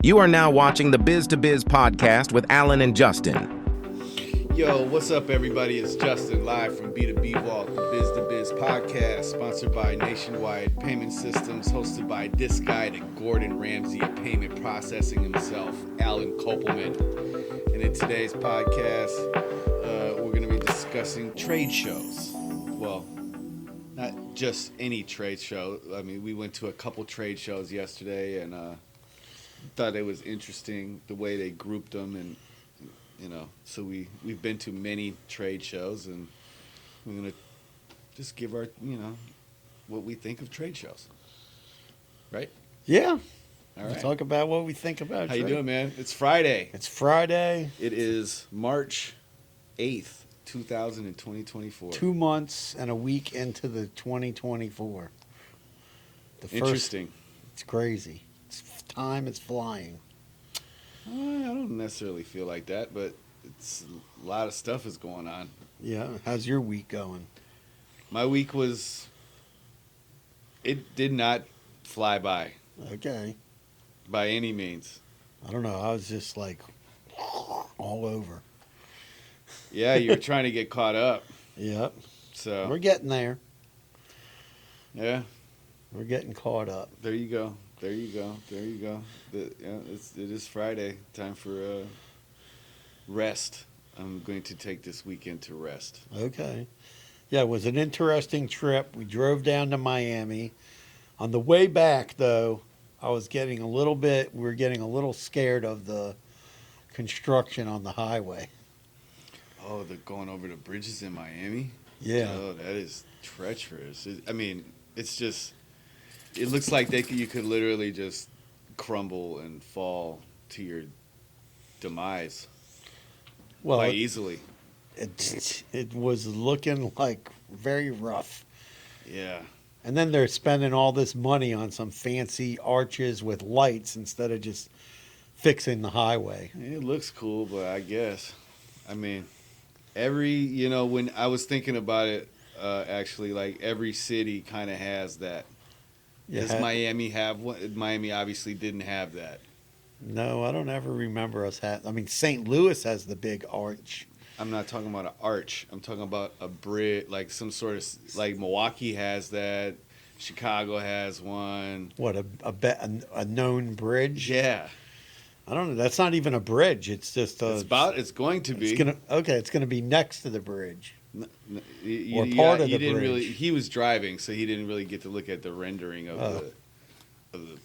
You are now watching the Biz to Biz podcast with Alan and Justin. Yo, what's up, everybody? It's Justin, live from B2B Vault, the Biz to Biz podcast, sponsored by Nationwide Payment Systems, hosted by this guy, the Gordon Ramsay of payment processing himself, Alan Kopelman. And in today's podcast, we're going to be discussing trade shows. Well, not just any trade show. I mean, we went to a couple trade shows yesterday and thought it was interesting the way they grouped them, and so we've been to many trade shows, and we're gonna just give our what we think of trade shows, right? Yeah. All right. We'll talk about what we think about. How you doing, man? It's Friday. It's Friday. It is March 8th, 2024. 2 months and a week into the 2024. Interesting. It's crazy. Time is flying. I don't necessarily feel like that, but it's a lot of stuff is going on. Yeah. How's your week going? My week it did not fly by Okay. any means. I don't know. I was just like all over. Yeah, you were trying to get caught up. Yep. So We're getting there. yeah, We're getting caught up. there you go. It is Friday. Time for rest. I'm going to take this weekend to rest. Okay. Yeah, it was an interesting trip. We drove down to Miami. On the way back, though, we were getting a little scared of the construction on the highway. Oh, they're going over the bridges in Miami? Yeah. Oh, that is treacherous. It's just, it looks like you could literally just crumble and fall to your demise Well, quite easily. it was looking like very rough. Yeah. And then they're spending all this money on some fancy arches with lights instead of just fixing the highway. It looks cool, but I guess, when I was thinking about it, actually, like every city kind of has that. Yeah. Does Miami have one? Miami obviously didn't have that. No, I don't ever remember us St. Louis has the big arch. I'm not talking about an arch. I'm talking about a bridge, like some sort of, like Milwaukee has that. Chicago has one. What, a known bridge? Yeah. I don't know. That's not even a bridge. It's just It's going to be. It's gonna be next to the bridge. Or part of the didn't bridge. really. He was driving, so he didn't really get to look at the rendering of the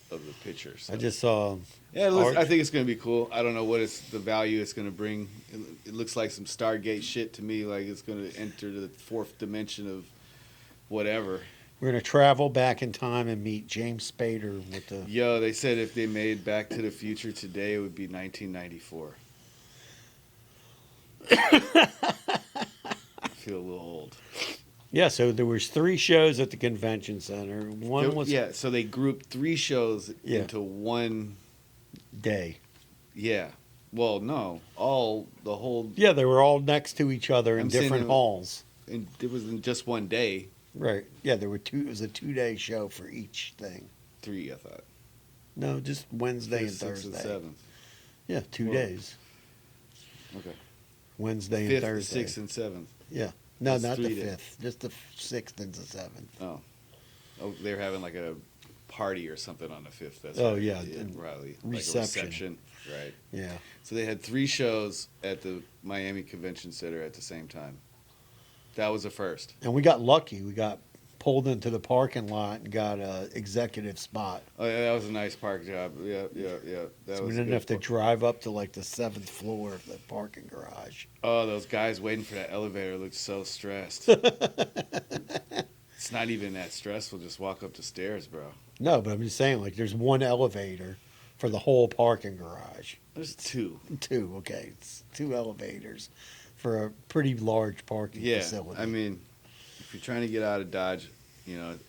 picture. So. I just saw. Yeah, I think it's going to be cool. I don't know what the value it's going to bring. It looks like some Stargate shit to me, like it's going to enter the fourth dimension of whatever. We're going to travel back in time and meet James Spader with the... Yo, they said if they made Back to the Future today, it would be 1994. I feel a little old. Yeah, so there was 3 shows at the convention center. One was... Yeah, so they grouped 3 shows into one... day. Yeah. Well, no. The whole... Yeah, they were all next to each other in different halls. And it was in just one day. Right. Yeah, there were 2. It was a 2-day show for each thing. 3, I thought. No, just Wednesday and 5th, Thursday. 6th, and 7th. Yeah, 2 days. Okay. Wednesday 5th, and Thursday. 6th, and 7th. Yeah. No, That's not the 3 days. 5th. Just the 6th and the 7th. Oh, they're having like a party or something on the 5th. That's Oh, right. yeah. Probably. Reception. Like a reception. Right. Yeah. So they had 3 shows at the Miami Convention Center at the same time. That was a first. And we got lucky. We got pulled into the parking lot and got a executive spot. Oh, yeah, that was a nice park job. Yeah. So we didn't have to drive up to like the 7th floor of the parking garage. Oh, those guys waiting for that elevator looked so stressed. It's not even that stressful. Just walk up the stairs, bro. No, but I'm just saying, like, there's one elevator for the whole parking garage. There's 2. 2, okay. It's 2 elevators for a pretty large parking facility. I mean, if you're trying to get out of Dodge,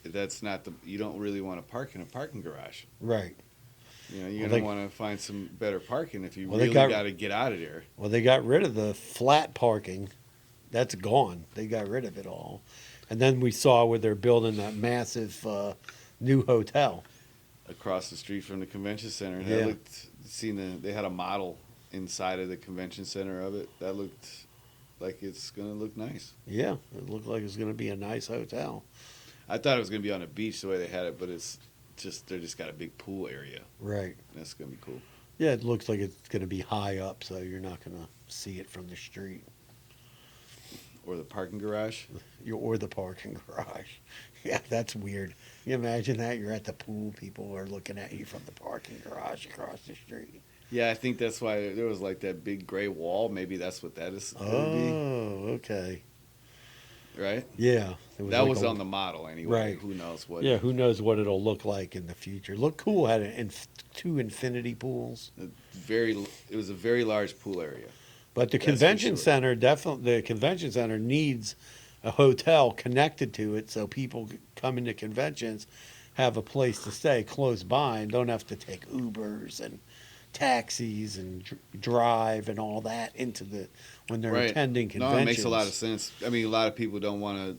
that's not you don't really want to park in a parking garage. Right. You're going to want to find some better parking if you they really got to get out of there. Well, they got rid of the flat parking. That's gone. They got rid of it all. And then we saw where they're building that massive new hotel. Across the street from the convention center. Yeah. They had a model inside of the convention center of it. That looked like it's gonna look nice. Yeah, it looked like it's going to be a nice hotel. I thought it was gonna be on a beach the way they had it, but it's just they just got a big pool area. Right. That's gonna be cool. Yeah, it looks like it's going to be high up, so you're not going to see it from the street Or the parking garage. or the parking garage. Yeah, that's weird. You imagine that you're at the pool, people are looking at you from the parking garage across the street. Yeah, I think that's why there was like that big gray wall. Maybe that's what that is gonna Oh, okay. be, right? Yeah, That was on the model anyway. Right. Who knows what? Yeah, who knows what it'll look like in the future? Look cool. Had two infinity pools. It was a very large pool area. But the That's for convention sure. center the convention center needs a hotel connected to it, so people coming to conventions have a place to stay close by and don't have to take Ubers and taxis and drive and all that into when they're Right. attending No, conventions. it makes a lot of sense. I mean, a lot of people don't want to.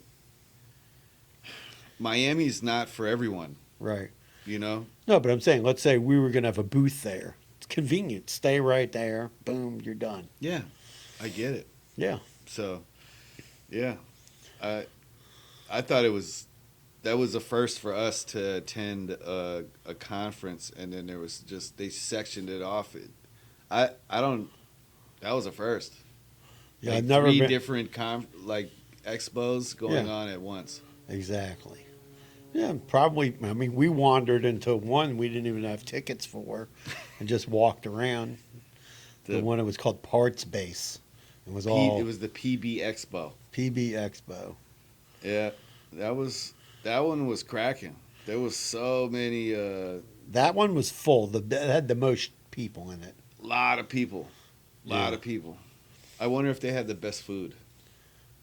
Miami's not for everyone, Right. you know. No, but I'm saying, let's say we were going to have a booth there. It's convenient. Stay right there. Boom, you're done. Yeah, I get it. Yeah. So, yeah, I thought that was a first for us to attend a conference, and then there was just they sectioned it off. I don't. That was a first. Yeah, Like I've never three been. different expos going Yeah. on at once. Exactly. Yeah, probably. I mean, we wandered into one we didn't even have tickets for and just walked around. The The one that was called Parts Base. It was all It was the PB Expo. PB Expo. Yeah, that one was cracking. There was so many, That one was full. It had the most people in it. lot of people, Yeah. of people. I wonder if they had the best food.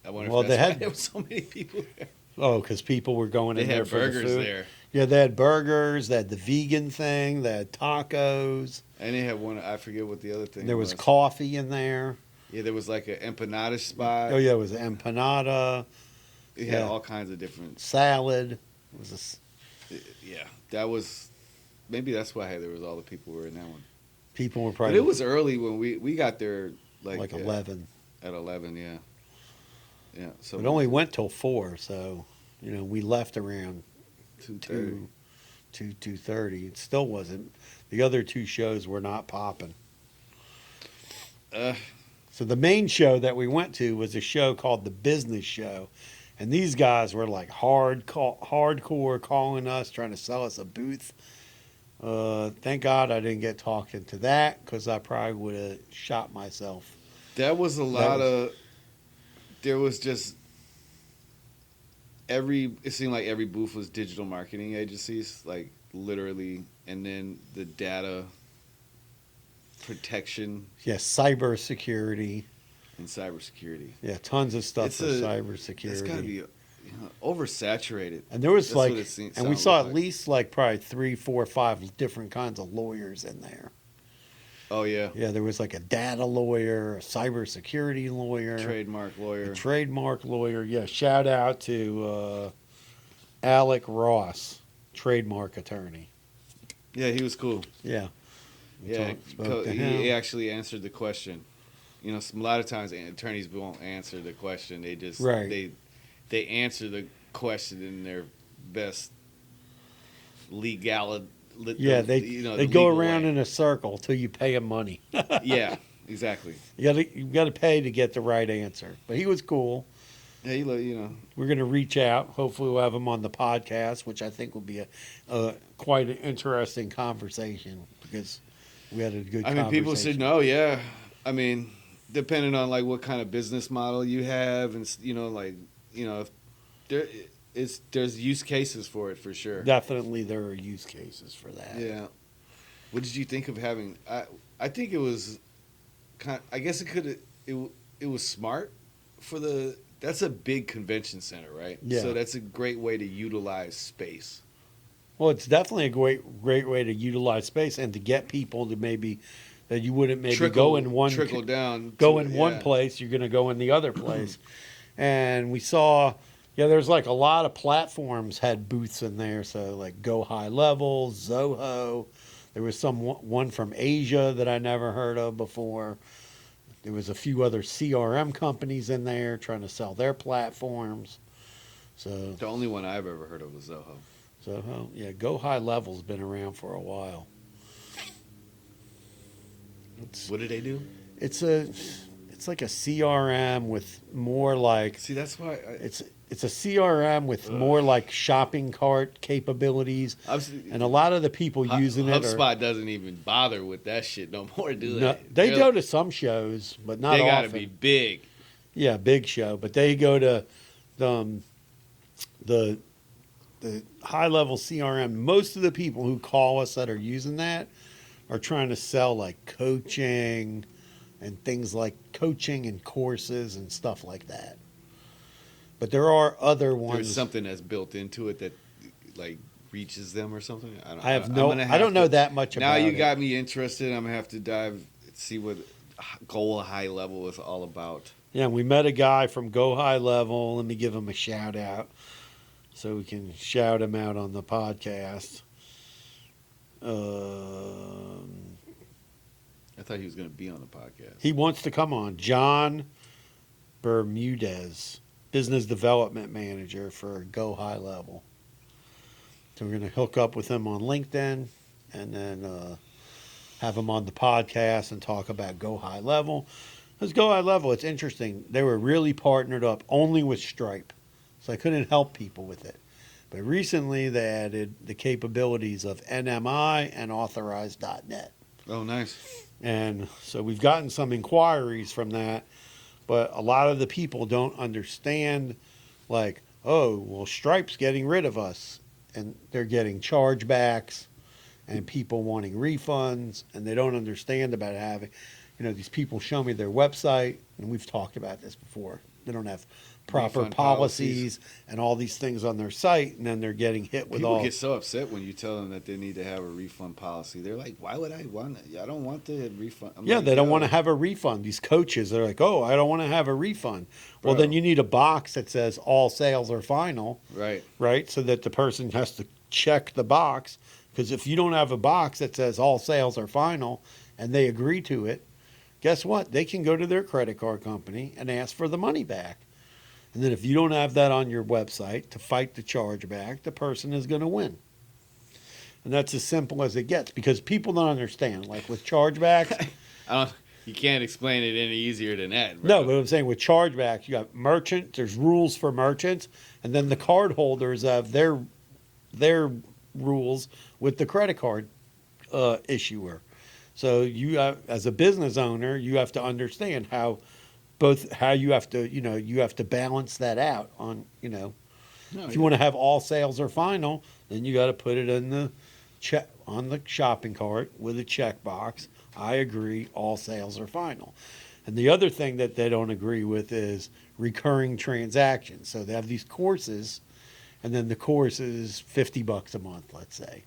I wonder Well, if they that's why had- there was so many people there. Oh, because people were going They in there had for the burgers food. there, Yeah, they had burgers. They had the vegan thing. They had tacos. and they had one. I forget what the other thing. There was coffee in there. Yeah, there was like an empanada spot. Oh yeah, it was empanada, It had yeah. all kinds of different. salad. It was Yeah, that was. Maybe that's why there was all the people who were in that one. people were But probably it was early when we got there, like 11. at 11. Yeah, yeah. So It only went till 4, so we left around 2:30. 2:30. It still wasn't. The other two shows were not popping. Uh, So the main show that we went to was a show called the Business Show, and these guys were like hardcore calling us, trying to sell us a booth. Thank God I didn't get talked into that, because I probably would have shot myself. That was a lot of. There was just it seemed like every booth was digital marketing agencies, like literally, and then the data protection Yeah, cybersecurity. and cybersecurity. Yeah, tons of stuff It's for It's cybersecurity. got to be oversaturated. And there was That's like, what it seemed- and we sounded saw at like. least like probably 3, 4, 5 different kinds of lawyers in there. Oh yeah, Yeah, there was like a data lawyer, a cybersecurity lawyer, trademark lawyer. a trademark lawyer. Yeah, shout out to Alec Ross, trademark attorney. Yeah, he was cool. Yeah. We Yeah, spoke to he him. actually answered the question. You know, a lot of times attorneys won't answer the question. They just Right. they answer the question in their best legal. Yeah, they the go legal around way. in a circle till you pay them money. Yeah, exactly. You got to pay to get the right answer. But he was cool. Yeah, you know. We're going to reach out. Hopefully, we'll have him on the podcast, which I think will be a quite an interesting conversation, because we had a good. I mean, people should conversation. know. Yeah, I mean, depending on like what kind of business model you have, and if there's use cases for it for sure. Definitely, there are use cases for that. Yeah. What did you think of having? I think it was I guess it was smart for the. That's a big convention center, right? Yeah. So that's a great way to utilize space. Well, it's definitely a great way to utilize space and to get people to maybe that you wouldn't maybe go in one trickle down. go in one place. You're going to go in the other place, and we saw. Yeah, there's like a lot of platforms had booths in there. So like Go High Level, Zoho, There was one from Asia that I never heard of before. There was a few other CRM companies in there trying to sell their platforms. So The only one I've ever heard of was Zoho. yeah, Go High Level's been around for a while. What do they do? It's like a CRM with more like See, that's why it's a CRM with more like shopping cart capabilities, and a lot of the people using it HubSpot doesn't even bother with that shit no more, do they? they go to some shows, but not They often. gotta be big. Yeah, big show, but they go to the high level CRM. Most of the people who call us that are using that are trying to sell like coaching and things like coaching and courses and stuff like that. But there are other ones. There's something that's built into it that like reaches them or something. I don't know that much about it. Now you got me interested. I'm gonna have to see what Go High Level is all about. Yeah, we met a guy from Go High Level. Let me give him a shout out so we can shout him out on the podcast. I thought he was going to be on the podcast. He wants to come on. John Bermudez, Business Development Manager for Go High Level. So we're going to hook up with him on LinkedIn and then have him on the podcast and talk about Go High Level. Because Go High Level, it's interesting. They were really partnered up only with Stripe. So I couldn't help people with it. But recently they added the capabilities of NMI and Authorize.net. Oh, nice. And so we've gotten some inquiries from that, but a lot of the people don't understand, like, oh, well, Stripe's getting rid of us, and they're getting chargebacks and people wanting refunds, and they don't understand about having, these people show me their website, and we've talked about this before. They don't have proper Refund policies and all these things on their site, and then they're getting hit with People get so upset when you tell them that they need to have a refund policy. They're like, "Why would I want it? I don't want the refund." They don't want to have a refund. These coaches are like, "Oh, I don't want to have a refund." Well, then you need a box that says all sales are final, right? So that the person has to check the box. Because if you don't have a box that says all sales are final and they agree to it, guess what? They can go to their credit card company and ask for the money back. And then if you don't have that on your website to fight the chargeback, the person is going to win. And that's as simple as it gets because people don't understand. Like with chargebacks, you can't explain it any easier than that. Bro. No, but I'm saying with chargebacks, you got merchant. There's rules for merchants, and then the card holders have their rules with the credit card issuer. So you, as a business owner, you have to understand how you have to balance that out on, if you want to have all sales are final, then you got to put it in the on the shopping cart with a checkbox. I agree, all sales are final. And the other thing that they don't agree with is recurring transactions. So they have these courses, and then the course is $50 a month, let's say.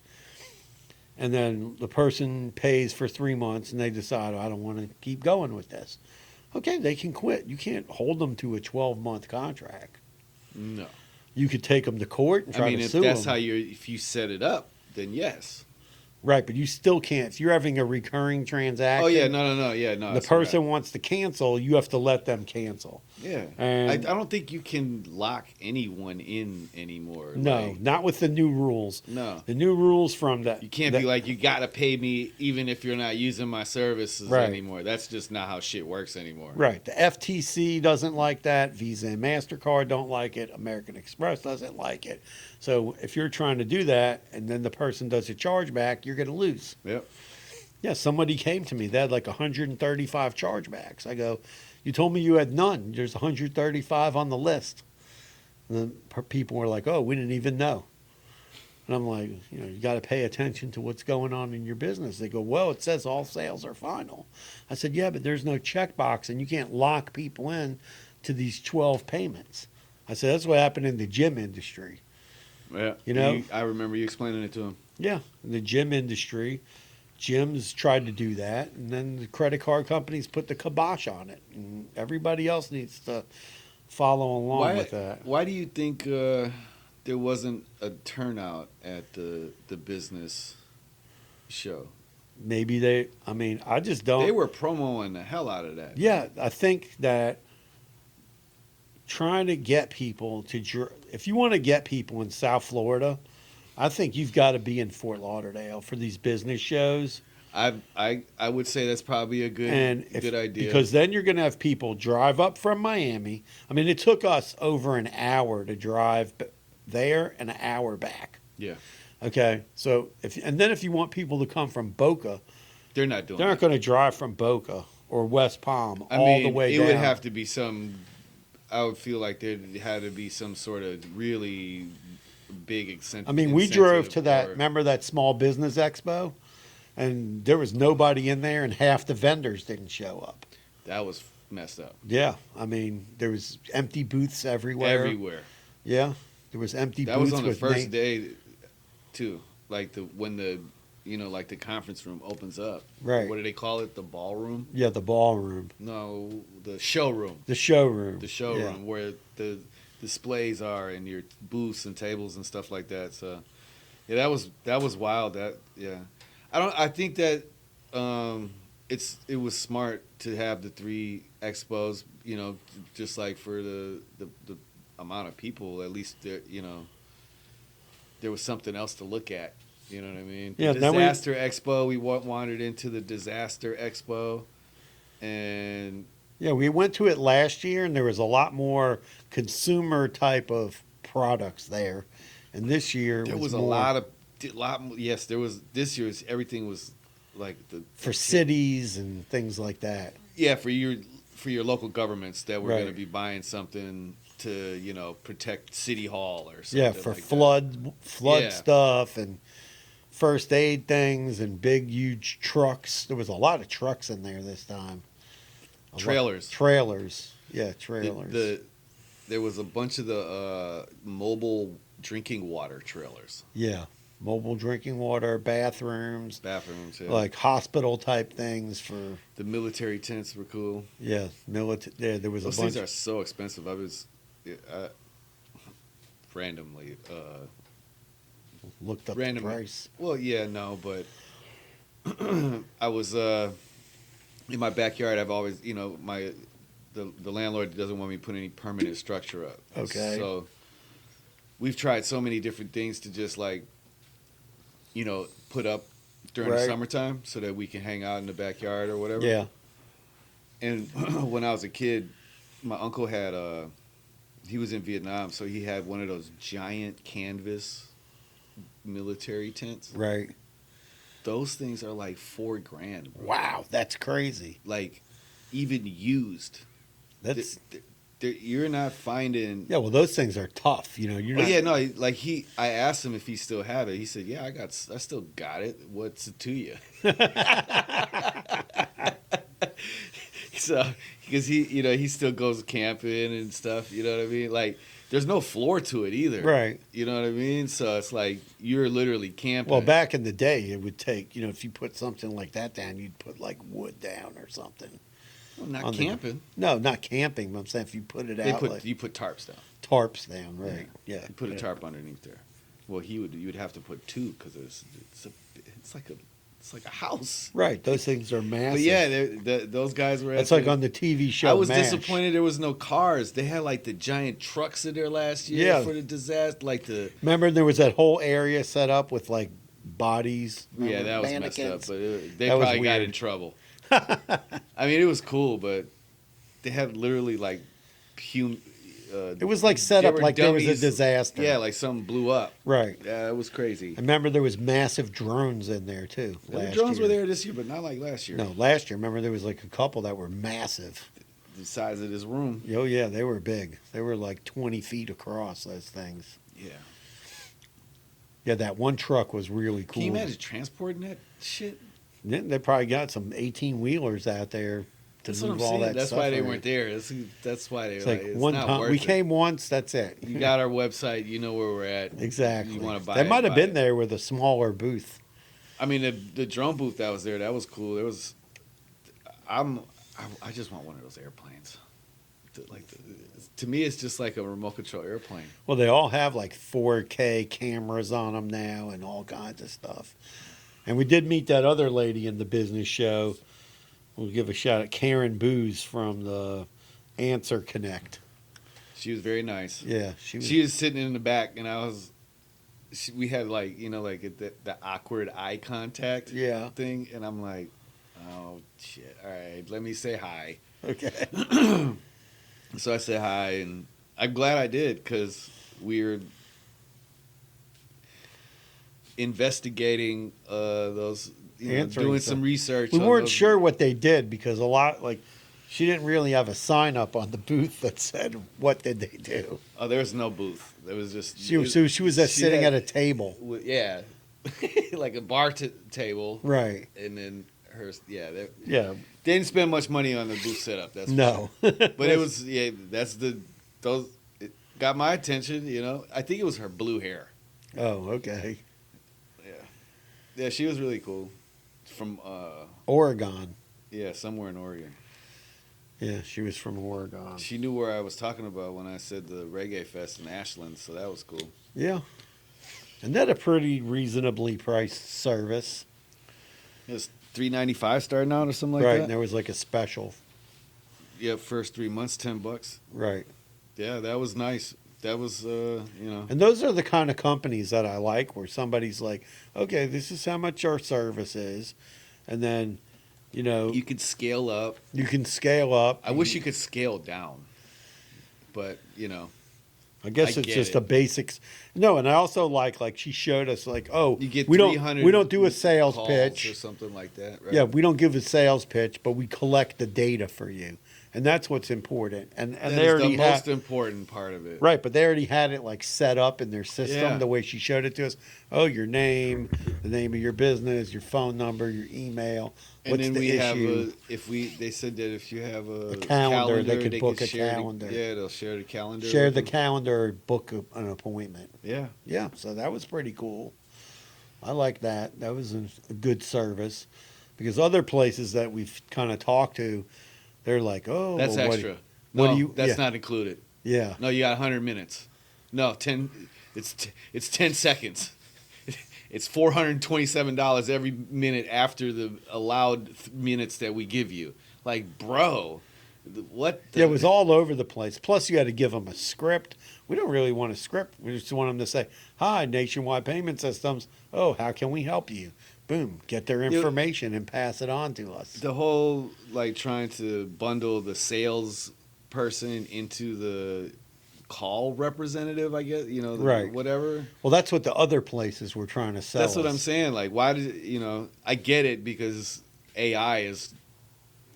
And then the person pays for 3 months and they decide, I don't want to keep going with this. Okay, they can quit. You can't hold them to a 12-month contract. No. You could take them to court and try to sue them. If that's how if you set it up, then yes. Right, but you still can't. If you're having a recurring transaction. Oh, yeah, no. Yeah, no. The person wants to cancel, you have to let them cancel. Yeah. And I don't think you can lock anyone in anymore. No, not with the new rules. No. The new rules from that. You can't be like, you got to pay me even if you're not using my services anymore. That's just not how shit works anymore. Right. The FTC doesn't like that. Visa and MasterCard don't like it. American Express doesn't like it. So if you're trying to do that and then the person does a chargeback, you're going to lose. Yep. Yeah, somebody came to me. They had like 135 chargebacks. I go, you told me you had none. There's 135 on the list. And then people were like, oh, we didn't even know. And I'm like, you got to pay attention to what's going on in your business. They go, well, it says all sales are final. I said, yeah, but there's no checkbox and you can't lock people in to these 12 payments. I said, that's what happened in the gym industry. Yeah. I remember you explaining it to him. Yeah. In the gym industry, gyms tried to do that. And then the credit card companies put the kibosh on it. And everybody else needs to follow along with that. Why do you think there wasn't a turnout at the business show? maybe they. I mean, I just don't. They were promoing the hell out of that. Yeah, I think that trying to get people if you want to get people in South Florida, I think you've got to be in Fort Lauderdale for these business shows. I would say that's probably a good idea. Because then you're going to have people drive up from Miami. I mean, it took us over an hour to drive there and an hour back. Yeah. Okay, so if you want people to come from Boca, they're not going to drive from Boca or West Palm the way down. It would have to be I would feel like there had to be some sort of really big incentive. I mean, we drove to remember that small business expo? And there was nobody in there, and half the vendors didn't show up. That was messed up. Yeah, I mean, there was empty booths everywhere. Everywhere. Yeah, there was empty booths. That was on the first day, too. Like when the conference room opens up. Right. What do they call it? The ballroom? Yeah, the ballroom. No, the showroom. The showroom. The showroom where the displays are and your booths and tables and stuff like that. So, yeah, that was wild. I think that it was smart to have the 3 expos, just like for the amount of people, at least there was something else to look at. You know what I mean? Yeah, Disaster Expo. We wandered into the Disaster Expo, and yeah, we went to it last year, and there was a lot more consumer type of products there, and this year there was yes, there was. This year's everything was like for cities and things like that. Yeah, for your local governments that were Right. going to be buying something to protect City Hall or something. Yeah, for like flood Yeah. stuff and first aid things and big huge trucks. There was a lot of trucks in there this time. Trailers. Yeah, trailers. There was a bunch of the mobile drinking water trailers. Yeah, mobile drinking water, bathrooms, Yeah. like hospital type things for. The military tents were cool. Yeah, military. Yeah, there was Those a bunch. things are so expensive. I randomly Looked up the price. Well, yeah, no, but I was in my backyard. I've always, the landlord doesn't want me to put any permanent structure up. Okay. So we've tried so many different things to just put up during the summertime so that we can hang out in the backyard or whatever. Yeah. And when I was a kid, my uncle had he was in Vietnam, so he had one of those giant canvas military tents. Right. Those things are like $4,000. Bro. Wow, that's crazy. Like, even used. That's you're not finding. yeah. Well, those things are tough. You're not. Yeah, no. Like I asked him if he still had it. He said, "Yeah, I still got it. What's it to you?" So, because he still goes camping and stuff. You know what I mean? Like, there's no floor to it either. Right. You know what I mean? So it's like you're literally camping. Well, back in the day, it would take if you put something like that down, you'd put like wood down or something. Well, not camping. No, not camping. But I'm saying if you put it out, you put tarps down. Tarps down, right? Yeah. You put a tarp underneath there. Well, you would have to put 2 because it's like a house. Right. Those things are massive. But yeah, those guys were. It's like on the TV show. I was MASH. disappointed there was no cars. They had like the giant trucks in there last year for the disaster. Remember there was that whole area set up with like bodies. Yeah, that was mannequins. messed up. But they probably got in trouble. I mean, it was cool, but they had literally like it was like set up like dummies. There was a disaster. Yeah, like something blew up. Right. Yeah, it was crazy. I remember there was massive drones in there too. The drones were there this year, but not like last year. No, last year. Remember there was like a couple that were massive. The size of this room. Oh yeah, they were big. They were like 20 feet across. Those things. Yeah. Yeah, that one truck was really cool. Can you imagine transporting that shit? They probably got some 18-wheelers out there to move all that That's stuff. why they around. weren't there. That's why they It's were like it's one not time worth we it. came once. That's it. You got our website. You know where we're at. Exactly. You want to buy They it, might have buy been it. there with a smaller booth. I mean, the drone booth that was there, that was cool. There was, I just want one of those airplanes. To me, it's just like a remote control airplane. Well, they all have like 4K cameras on them now and all kinds of stuff. And we did meet that other lady in the business show. We'll give a shout out, Karen Booz from the Answer Connect. She was very nice. Yeah, she was. She was sitting in the back, and we had like the awkward eye contact Yeah. thing, and I'm like, oh shit, all right, let me say hi. Okay. So I said hi, and I'm glad I did because we're investigating those, Answering doing stuff. some research. We on weren't those- sure what they did because a lot, like, she didn't really have a sign up on the booth that said, what did they do? Oh, there was no booth. There was just She was sitting at a table. Yeah, like a bar table, Right. and then hers. Yeah, they Yeah. didn't spend much money on the booth setup. That's No. but it was it got my attention. I think it was her blue hair. Oh, okay. Yeah, she was really cool. From Oregon. somewhere in Oregon. Yeah, she was from Oregon. She knew where I was talking about when I said the Reggae Fest in Ashland, so that was cool. Yeah. And that a pretty reasonably priced service. It was $3.95 starting out or something like right. that. And there was like a special. Yeah, first 3 months, $10. Right. Yeah, that was nice. That was And those are the kind of companies that I like where somebody's like, okay, this is how much our service is. And then, you could scale up. you can scale up. I wish you could scale down, but I guess I it's get just it. a basics. No, and I also like she showed us like, oh, you get we 300 don't do a sales calls pitch or something like that. Right? Yeah, we don't give a sales pitch, but we collect the data for you, and that's what's important. And that they is already the had most important part of it. right, but they already had it like set up in their system Yeah. the way she showed it to us. Oh, your name, the name of your business, your phone number, your email. And What's then the we issue? they said that if you have a calendar, they could book a share calendar. they'll share the calendar. Share with the them. calendar, or book an appointment. Yeah. Yeah, so that was pretty cool. I like that. That was a good service because other places that we've kind of talked to, they're like, oh, That's well, extra. what No, do you? that's yeah, not included. yeah. No, you got 100 minutes. No, 10. It's 10 seconds. It's $427 every minute after the allowed minutes that we give you. Like, bro, what? Yeah, it was all over the place. Plus, you had to give them a script. We don't really want a script. We just want them to say, "Hi, Nationwide Payment Systems. Oh, how can we help you?" Boom, get their information and pass it on to us. The whole like trying to bundle the sales person into the call representative, I guess, Right. whatever. Well, that's what the other places were trying to sell. That's what us. I'm saying. Like, why did I get it because AI is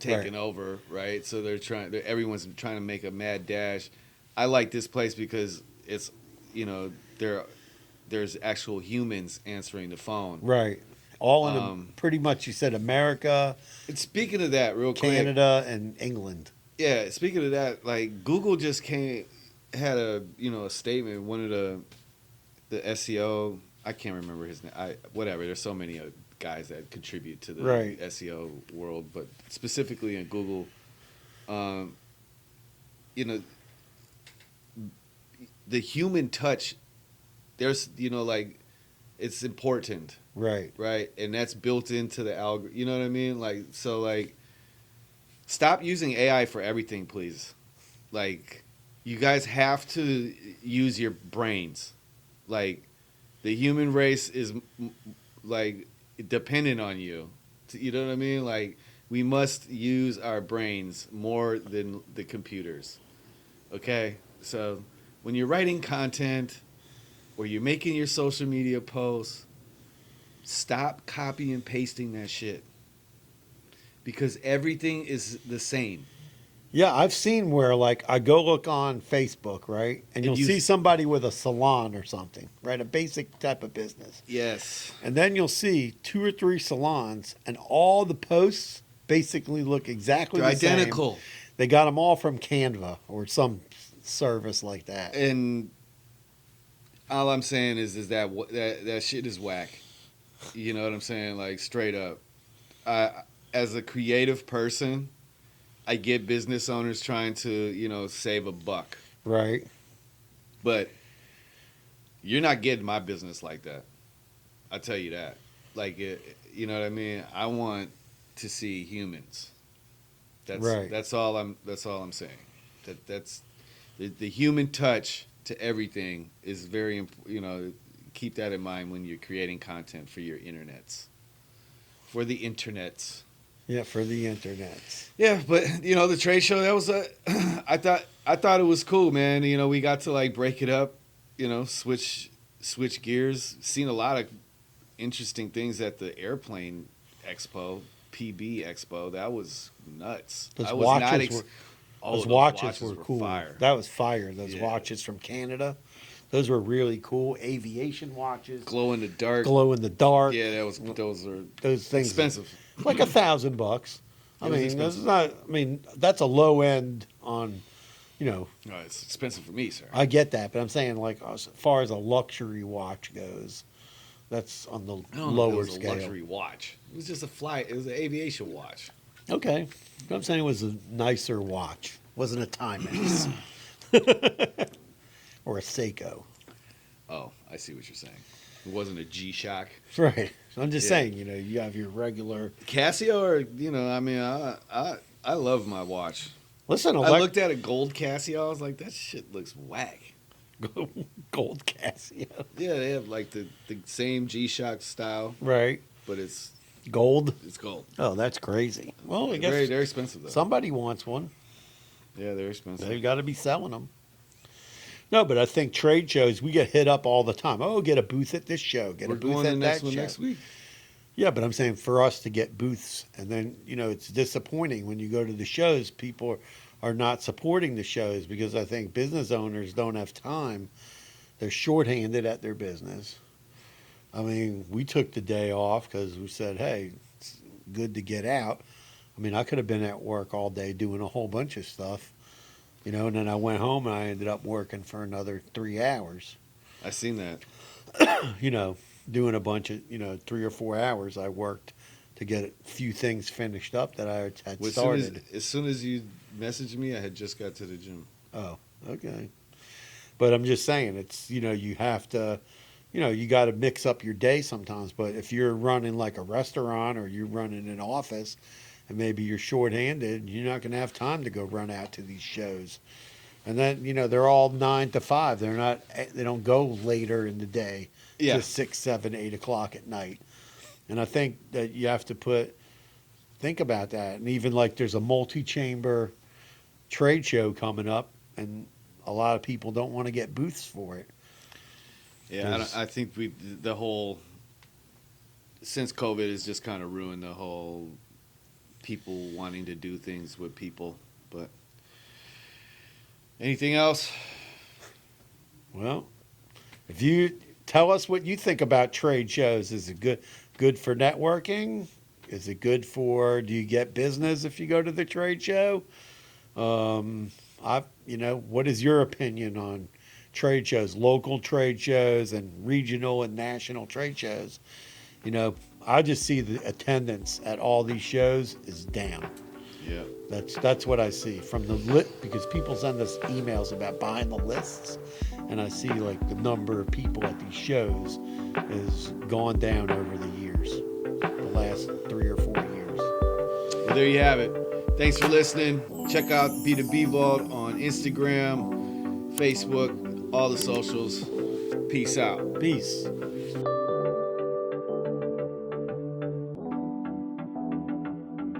taking Right. over, right? So everyone's trying to make a mad dash. I like this place because it's, there's actual humans answering the phone. Right. All in pretty much. You said America, And speaking of that, real quick, Canada, and England. yeah. Speaking of that, like Google just had a statement. One of the SEO, I can't remember his name. Whatever. There's so many guys that contribute to the Right. SEO world, but specifically in Google, the human touch. There's like it's important, Right. right? And that's built into the algorithm. You know what I mean? Like so, like stop using AI for everything, please. Like you guys have to use your brains. Like the human race is like dependent on you. You know what I mean? Like we must use our brains more than the computers. Okay? So when you're writing content or you're making your social media posts, stop copy and pasting that shit. Because everything is the same. Yeah, I've seen where like I go look on Facebook, right, and you'll you- see somebody with a salon or something, right, a basic type of business, Yes. and then you'll see 2 or 3 salons, and all the posts basically look exactly They're the same. identical. They got them all from Canva or some service like that. And all I'm saying is that shit is whack. You know what I'm saying? Like straight up. As a creative person, I get business owners trying to, save a buck. Right. But you're not getting my business like that. I tell you that. Like, you know what I mean? I want to see humans. That's Right. That's all I'm saying. That's the human touch to everything is very you know, keep that in mind when you're creating content for your internets. For the internets. Yeah, for the internet. Yeah, but you know, the trade show, that was I thought it was cool, man. You know, we got to like break it up, you know, switch gears. Seen a lot of interesting things at the Airplane Expo, PB Expo. That was nuts. Those I was watches not were oh, those those watches were cool. Fire. That was fire. Those Yeah. watches from Canada. Those were really cool. Aviation watches. Glow in the dark. Glow in the dark. Yeah, those are Those things expensive. like $1,000. I It was mean, that's expensive. not. I mean, that's a low end on. You know, No, it's expensive for me, sir. I get that, but I'm saying like as far as a luxury watch goes, that's on the I don't know if it lower was scale. a luxury watch. It was just a flight. It was an aviation watch. Okay, but I'm saying it was a nicer watch. Wasn't a Timex or a Seiko. Oh, I see what you're saying. It wasn't a G-Shock. Right. I'm just Yeah. saying, you know, you have your regular. Casio, or you know, I mean, I love my watch. Listen, I looked at a gold Casio. I was like, that shit looks whack. gold Casio. Yeah, they have like the same G-Shock style, Right. but it's Gold. gold. Oh, that's crazy. Well, I guess They're expensive though. somebody wants one. Yeah, they're expensive. They've got to be selling them. No, but I think trade shows, we get hit up all the time. Oh, get a booth at this show. Get We're a booth going at to the that next one show. next week. Yeah, but I'm saying for us to get booths, and then, you know, it's disappointing when you go to the shows, people are not supporting the shows because I think business owners don't have time. They're shorthanded at their business. I mean, we took the day off because we said, hey, it's good to get out. I mean, I could have been at work all day doing a whole bunch of stuff, you know, and then I went home and I ended up working for another 3 hours, I seen that. you know, doing a bunch of, you know, 3 or 4 hours I worked to get a few things finished up that I had Well, started. as soon as you messaged me, I had just got to the gym. Oh, okay. But I'm just saying, it's, you know, you have to, you know, you got to mix up your day sometimes. But if you're running like a restaurant or you're running an office and maybe you're shorthanded, you're not going to have time to go run out to these shows. And then, you know, they're all 9 to 5. They don't go later in the day Yeah. to 6, 7, 8 o'clock at night. And I think that you have to think about that. And even like there's a multi-chamber trade show coming up, and a lot of people don't want to get booths for it. Yeah, Yes. I think the whole, since COVID has just kind of ruined the whole people wanting to do things with people. But anything else? Well, if you tell us what you think about trade shows, is it good for networking? Is it good for, do you get business if you go to the trade show? You know, what is your opinion on trade shows, local trade shows and regional and national trade shows? You know, I just see the attendance at all these shows is down. Yeah. That's what I see from the because people send us emails about buying the lists, and I see like the number of people at these shows is gone down over the years, the last 3 or 4 years. Well, there you have it. Thanks for listening. Check out B2B Vault on Instagram, Facebook, all the socials. Peace out. Peace.